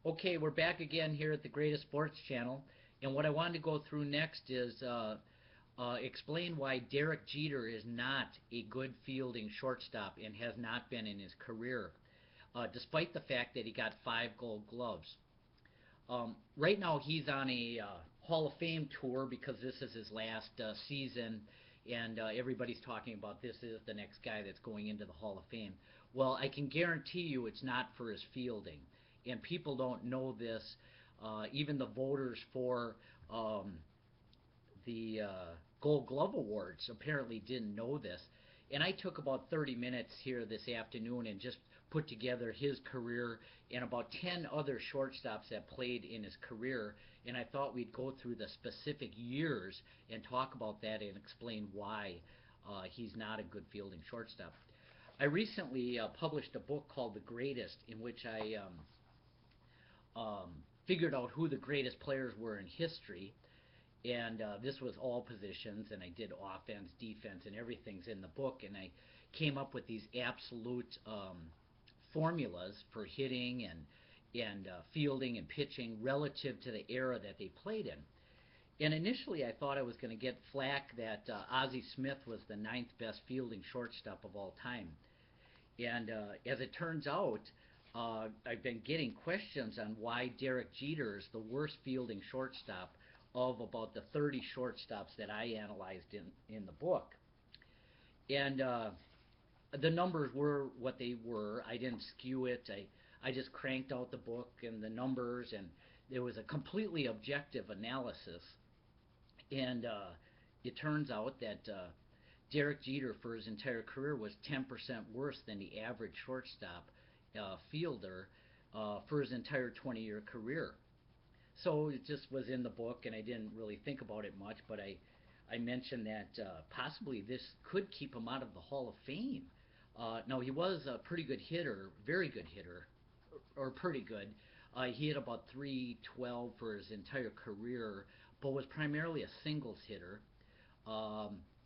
Okay, we're back again here at the Greatest Sports Channel, and what I wanted to go through next is explain why Derek Jeter is not a good fielding shortstop and has not been in his career, despite the fact that he got 5 Gold Gloves. Right now, he's on a Hall of Fame tour because this is his last season, and everybody's talking about this is the next guy that's going into the Hall of Fame. Well, I can guarantee you it's not for his fielding, and people don't know this. Even the voters for the Gold Glove Awards apparently didn't know this. And I took about 30 minutes here this afternoon and just put together his career and about 10 other shortstops that played in his career. And I thought we'd go through the specific years and talk about that and explain why he's not a good fielding shortstop. I recently published a book called The Greatest, in which I figured out who the greatest players were in history, and this was all positions, and I did offense, defense, and everything's in the book, and I came up with these absolute formulas for hitting and fielding and pitching relative to the era that they played in. And initially I thought I was going to get flack that Ozzie Smith was the 9th best fielding shortstop of all time. And as it turns out, I've been getting questions on why Derek Jeter is the worst fielding shortstop of about the 30 shortstops that I analyzed in the book. And the numbers were what they were. I didn't skew it. I just cranked out the book and the numbers, and there was a completely objective analysis. And it turns out that Derek Jeter, for his entire career, was 10% worse than the average shortstop fielder for his entire 20-year career. So it just was in the book, and I didn't really think about it much, but I mentioned that possibly this could keep him out of the Hall of Fame. Now, he was a pretty good hitter, very good hitter, or pretty good. He hit about 312 for his entire career, but was primarily a singles hitter.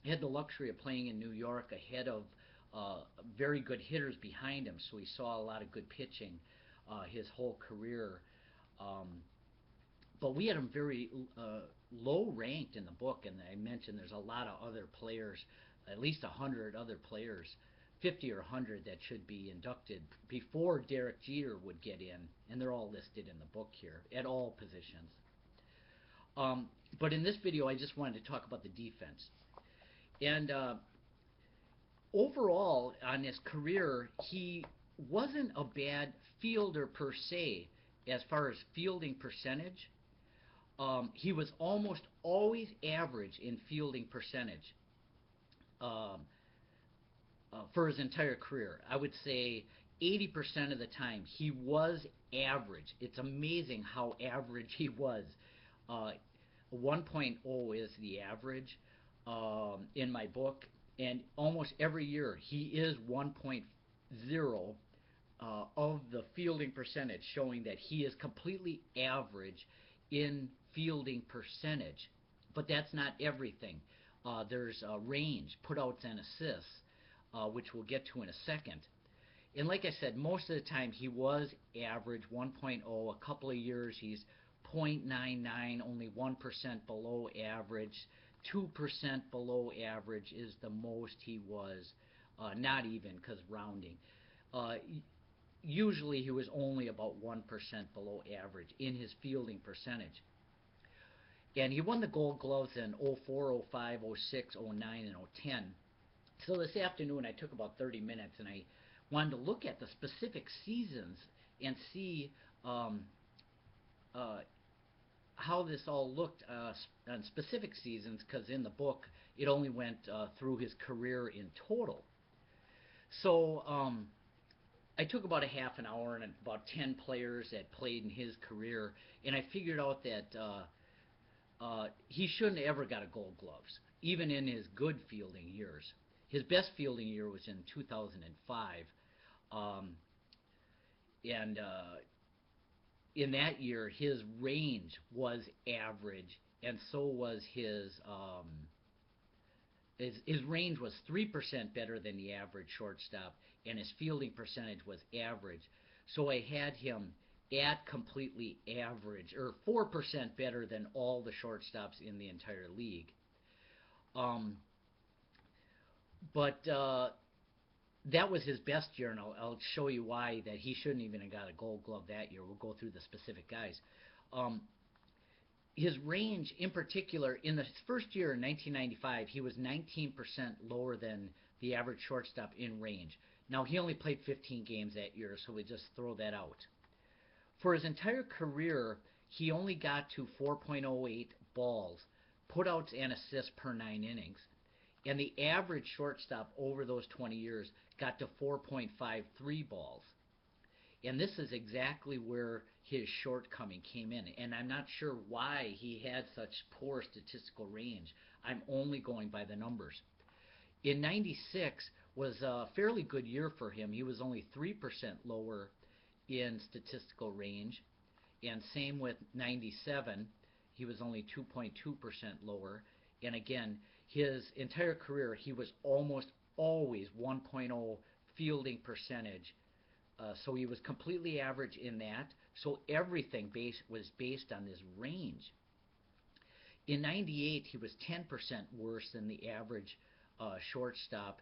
He had the luxury of playing in New York ahead of very good hitters behind him, so he saw a lot of good pitching his whole career. But we had him very low ranked in the book, and I mentioned there's a lot of other players, at least 100 other players, 50 or 100 that should be inducted before Derek Jeter would get in, and they're all listed in the book here at all positions. But in this video, I just wanted to talk about the defense. And overall, on his career, he wasn't a bad fielder per se as far as fielding percentage. He was almost always average in fielding percentage for his entire career. I would say 80% of the time he was average. It's amazing how average he was. 1.0 is the average in my book, and almost every year he is 1.0 of the fielding percentage, showing that he is completely average in fielding percentage. But that's not everything. There's range, putouts, and assists, which we'll get to in a second. And like I said, most of the time he was average 1.0. A couple of years he's 0.99, only 1% below average. 2% below average is the most he was, not even, because rounding. Usually he was only about 1% below average in his fielding percentage. And he won the Gold Gloves in 04, 05, 06, 09, and 010. So this afternoon I took about 30 minutes and I wanted to look at the specific seasons and see how this all looked on specific seasons, because in the book it only went through his career in total. So I took about a half an hour and about 10 players that played in his career, and I figured out that he shouldn't have ever got a Gold Gloves, even in his good fielding years. His best fielding year was in 2005, and in that year his range was average, and so was his range was 3% better than the average shortstop, and his fielding percentage was average. So I had him at completely average, or 4% better than all the shortstops in the entire league. Um, but that was his best year, and I'll show you why that he shouldn't even have got a Gold Glove that year. We'll go through the specific guys. Um, his range, in particular, in the first year in 1995, he was 19% lower than the average shortstop in range. Now, he only played 15 games that year, so we just throw that out. For his entire career, he only got to 4.08 balls, putouts, and assists per 9 innings. And the average shortstop over those 20 years got to 4.53 balls. And this is exactly where his shortcoming came in. And I'm not sure why he had such poor statistical range. I'm only going by the numbers. In 96 was a fairly good year for him. He was only 3% lower in statistical range. And same with 97. He was only 2.2% lower. And again, his entire career, he was almost always 1.0 fielding percentage. So he was completely average in that. So everything was based on this range. In 98, he was 10% worse than the average shortstop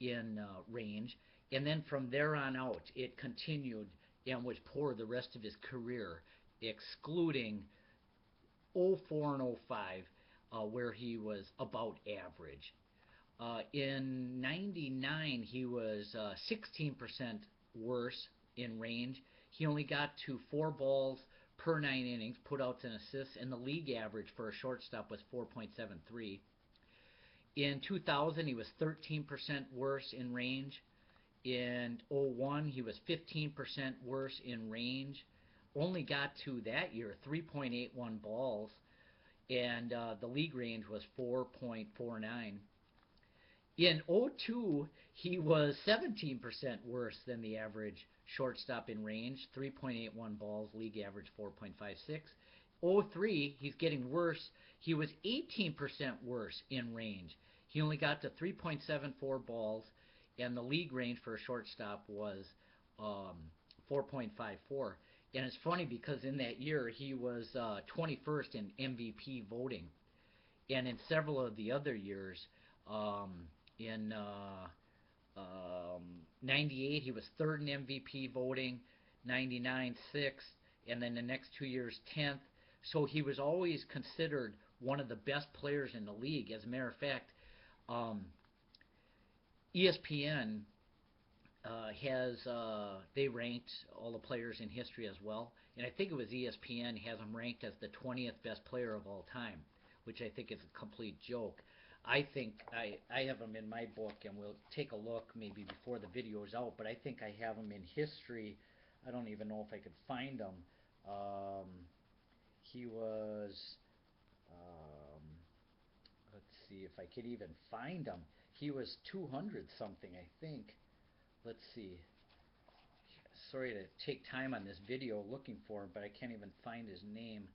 in range. And then from there on out, it continued and was poor the rest of his career, excluding '04 and '05, where he was about average. In 99, he was 16% worse in range. He only got to 4 balls per 9 innings, putouts and assists, and the league average for a shortstop was 4.73. In 2000, he was 13% worse in range. In '01, he was 15% worse in range. Only got to that year 3.81 balls, and the league range was 4.49. In '02, he was 17% worse than the average shortstop in range, 3.81 balls, league average 4.56. '03, he's getting worse. He was 18% worse in range. He only got to 3.74 balls, and the league range for a shortstop was 4.54. And it's funny because in that year he was 21st in MVP voting, and in several of the other years, in 98 he was third in MVP voting, 99 sixth, and then the next 2 years 10th. So he was always considered one of the best players in the league. As a matter of fact, ESPN they ranked all the players in history as well, and I think it was ESPN has him ranked as the 20th best player of all time, which I think is a complete joke. I think I have him in my book, and we'll take a look maybe before the video is out, but I think I have him in history. I don't even know if I could find him. He was, um, let's see if I could even find him. He was 200 something, I think. Let's see. Sorry to take time on this video looking for him, but I can't even find his name.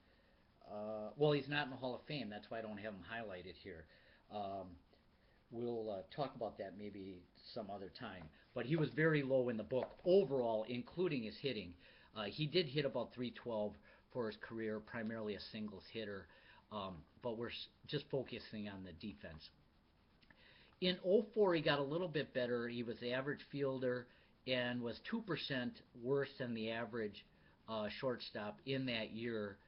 Well, he's not in the Hall of Fame. That's why I don't have him highlighted here. Um, we'll talk about that maybe some other time. But he was very low in the book overall, including his hitting. He did hit about 312 for his career, primarily a singles hitter. But we're just focusing on the defense. In '04, he got a little bit better. He was the average fielder and was 2% worse than the average shortstop in that year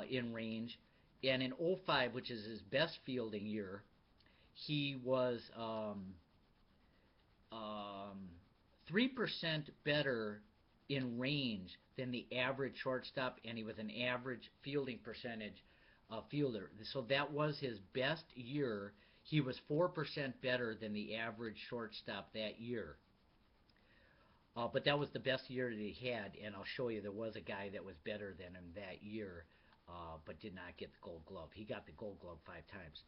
in range. And in '05, which is his best fielding year, he was 3% better in range than the average shortstop, and he was an average fielding percentage fielder. So that was his best year. He was 4% better than the average shortstop that year. But that was the best year that he had, and I'll show you there was a guy that was better than him that year, but did not get the Gold Glove. He got the Gold Glove 5 times.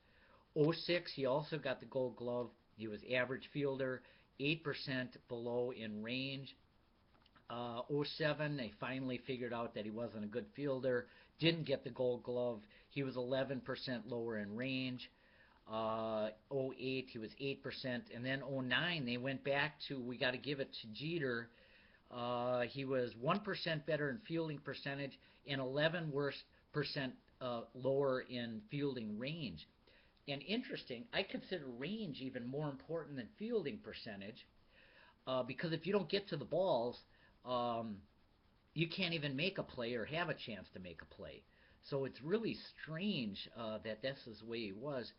'06, he also got the Gold Glove. He was average fielder, 8% below in range. '07, they finally figured out that he wasn't a good fielder, didn't get the Gold Glove. He was 11% lower in range. '08, he was 8%, and then '09, they went back to, we got to give it to Jeter. He was 1% better in fielding percentage and 11 worse percent lower in fielding range. And interesting, I consider range even more important than fielding percentage because if you don't get to the balls, um, you can't even make a play or have a chance to make a play. So it's really strange that this is the way he was.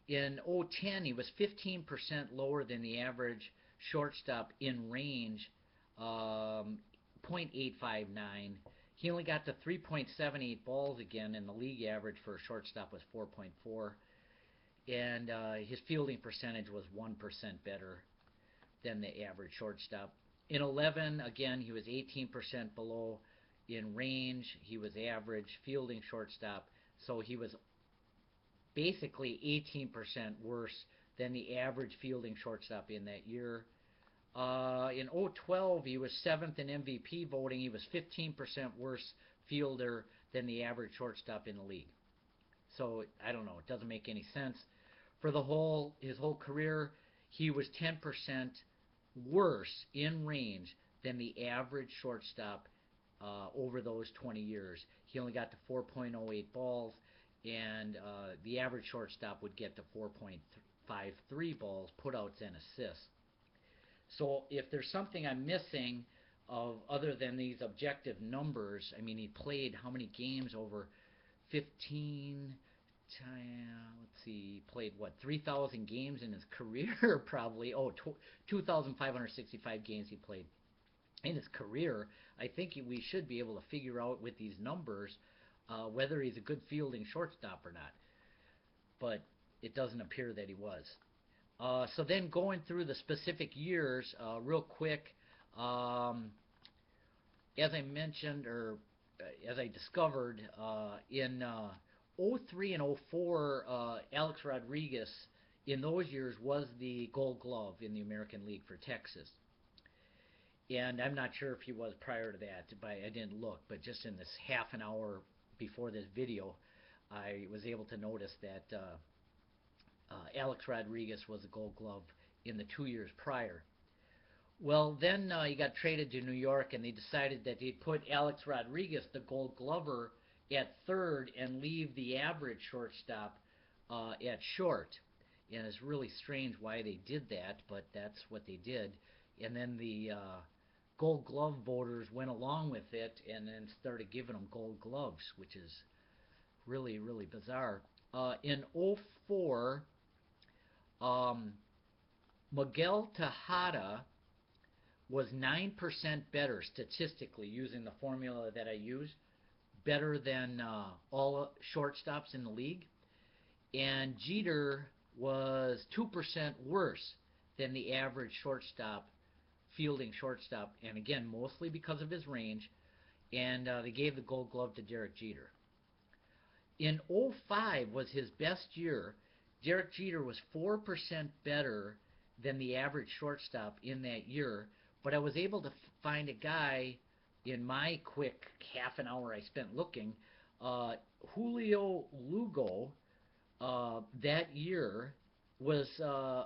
In 010, he was 15% lower than the average shortstop in range, 0.859. He only got to 3.78 balls again, and the league average for a shortstop was 4.4. And his fielding percentage was 1% better than the average shortstop. In 11, again, he was 18% below in range. He was average fielding shortstop, so he was basically 18% worse than the average fielding shortstop in that year. In 012, he was seventh in MVP voting. He was 15% worse fielder than the average shortstop in the league. So I don't know. It doesn't make any sense. For his whole career, he was 10% worse in range than the average shortstop over those 20 years. He only got to 4.08 balls, and the average shortstop would get to 4.53 balls, putouts, and assists. So if there's something I'm missing of other than these objective numbers, I mean, he played how many games over 15 let's see, he played what 3,000 games in his career probably. 2,565 games he played in his career. I think we should be able to figure out with these numbers whether he's a good fielding shortstop or not. But it doesn't appear that he was. So then going through the specific years real quick, as I mentioned, or as I discovered, in 03 and 04, Alex Rodriguez in those years was the Gold Glove in the American League for Texas. And I'm not sure if he was prior to that, but I didn't look. But just in this half an hour before this video, I was able to notice that Alex Rodriguez was a Gold Glove in the 2 years prior. Well, then he got traded to New York, and they decided that they'd put Alex Rodriguez, the Gold Glover, at third and leave the average shortstop at short. And it's really strange why they did that, but that's what they did. And then the Gold Glove voters went along with it and then started giving them Gold Gloves, which is really, really bizarre. In 04, Miguel Tejada was 9% better statistically using the formula that I use, better than all shortstops in the league. And Jeter was 2% worse than the average shortstop, fielding shortstop, and again, mostly because of his range. And they gave the Gold Glove to Derek Jeter. In 05 was his best year. Derek Jeter was 4% better than the average shortstop in that year, but I was able to find a guy in my quick half an hour I spent looking, Julio Lugo, that year was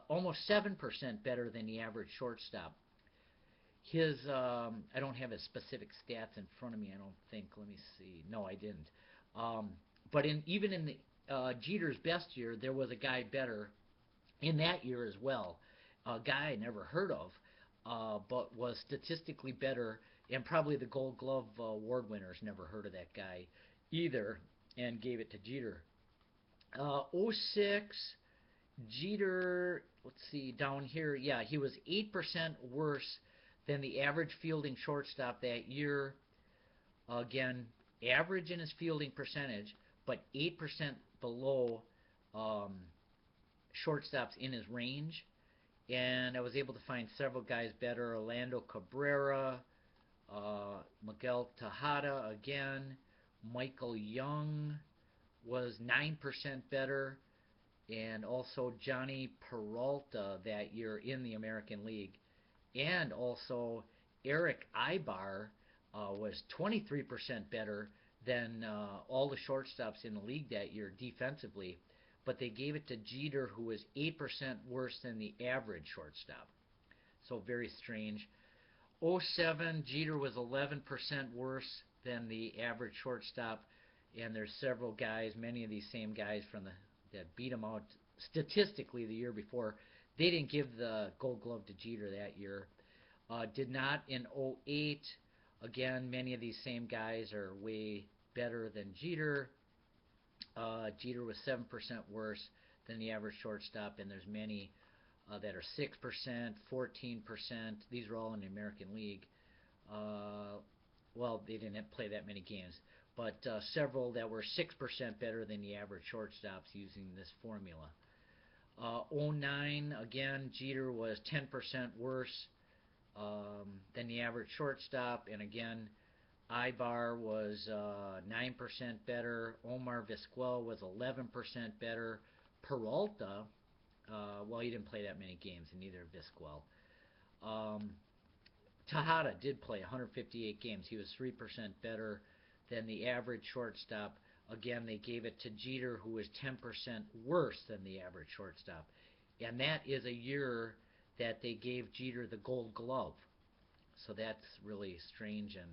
almost 7% better than the average shortstop. His, I don't have his specific stats in front of me, I don't think. Let me see. No, I didn't. But even in the Jeter's best year, there was a guy better in that year as well. A guy I never heard of, but was statistically better, and probably the Gold Glove award winners never heard of that guy either, and gave it to Jeter. 06, Jeter, let's see, down here, yeah, he was 8% worse than the average fielding shortstop that year. Again, average in his fielding percentage, but 8% below shortstops in his range. And I was able to find several guys better. Orlando Cabrera, Miguel Tejada again. Michael Young was 9% better. And also Johnny Peralta that year in the American League. And also Eric Ibar was 23% better than all the shortstops in the league that year defensively. But they gave it to Jeter, who was 8% worse than the average shortstop. So very strange. '07, Jeter was 11% worse than the average shortstop, and there's several guys, many of these same guys that beat him out statistically the year before. They didn't give the Gold Glove to Jeter that year. Did not in '08. Again, many of these same guys are way better than Jeter. Jeter was 7% worse than the average shortstop, and there's many that are 6%, 14%. These are all in the American League. Uh, well, they didn't play that many games, but several that were 6% better than the average shortstops using this formula. '09, again, Jeter was 10% worse than the average shortstop, and again, Ibar was 9% better. Omar Vizquel was 11% better. Peralta, well, he didn't play that many games, and neither Vizquel. Um, Tejada did play 158 games. He was 3% better than the average shortstop. Again, they gave it to Jeter, who was 10% worse than the average shortstop. And that is a year that they gave Jeter the Gold Glove. So that's really strange and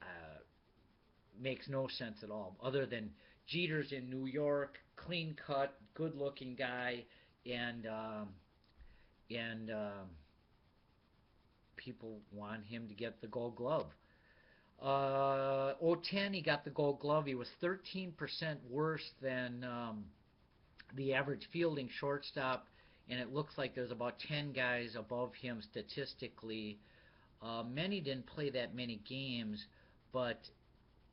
uh, makes no sense at all. Other than Jeter's in New York, clean cut, good looking guy, and and people want him to get the Gold Glove. '10, he got the Gold Glove. He was 13% worse than the average fielding shortstop, and it looks like there's about 10 guys above him statistically. Many didn't play that many games, but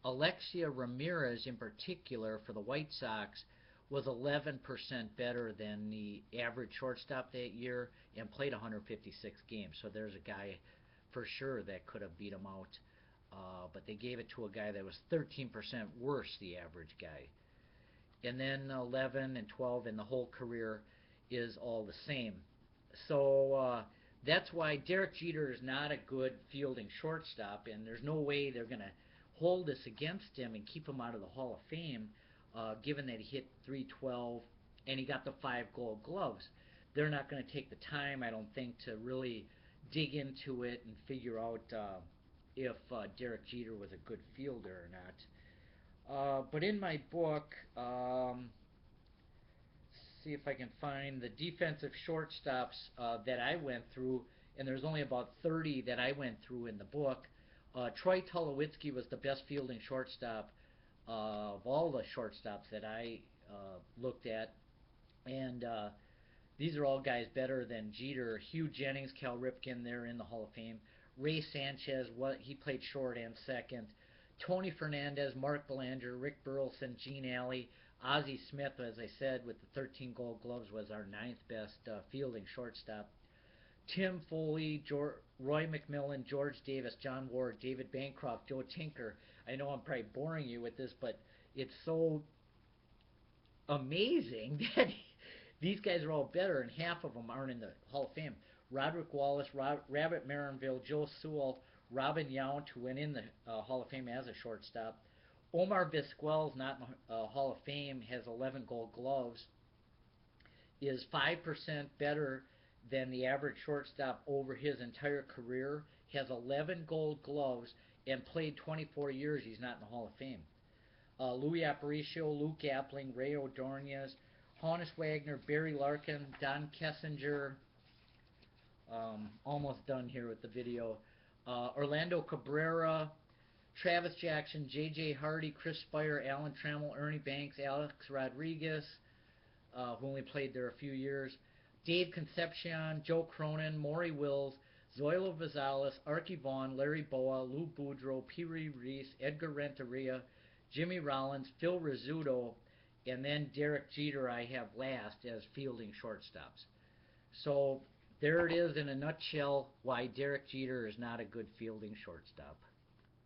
Alexia Ramirez, in particular, for the White Sox, was 11% better than the average shortstop that year and played 156 games. So there's a guy for sure that could have beat him out. But they gave it to a guy that was 13% worse, the average guy. And then 11 and 12 in the whole career is all the same. So that's why Derek Jeter is not a good fielding shortstop, and there's no way they're going to hold this against him and keep him out of the Hall of Fame, given that he hit .312 and he got the 5 Gold Gloves. They're not going to take the time, I don't think, to really dig into it and figure out if Derek Jeter was a good fielder or not. But in my book, see if I can find the defensive shortstops that I went through, and there's only about 30 that I went through in the book. Troy Tulowitzki was the best fielding shortstop of all the shortstops that I looked at, and these are all guys better than Jeter. Hugh Jennings, Cal Ripken, they're in the Hall of Fame. Ray Sanchez, he played short and second. Tony Fernandez, Mark Belanger, Rick Burleson, Gene Alley, Ozzie Smith, as I said, with the 13 Gold Gloves, was our ninth best fielding shortstop. Tim Foley, Roy McMillan, George Davis, John Ward, David Bancroft, Joe Tinker. I know I'm probably boring you with this, but it's so amazing that these guys are all better, and half of them aren't in the Hall of Fame. Roderick Wallace, Rabbit Marinville, Joe Sewell, Robin Yount, who went in the Hall of Fame as a shortstop. Omar Vizquel is not in the Hall of Fame, has 11 Gold Gloves, is 5% better than the average shortstop over his entire career, has 11 Gold Gloves, and played 24 years. He's not in the Hall of Fame. Louis Aparicio, Luke Appling, Ray Ordonez, Honus Wagner, Barry Larkin, Don Kessinger. Almost done here with the video. Orlando Cabrera, Travis Jackson, J.J. Hardy, Chris Spire, Alan Trammell, Ernie Banks, Alex Rodriguez, who only played there a few years, Dave Concepcion, Joe Cronin, Maury Wills, Zoilo Gonzalez, Archie Vaughn, Larry Boa, Lou Boudreau, Pee Reese, Edgar Renteria, Jimmy Rollins, Phil Rizzuto, and then Derek Jeter I have last as fielding shortstops. So there it is in a nutshell why Derek Jeter is not a good fielding shortstop.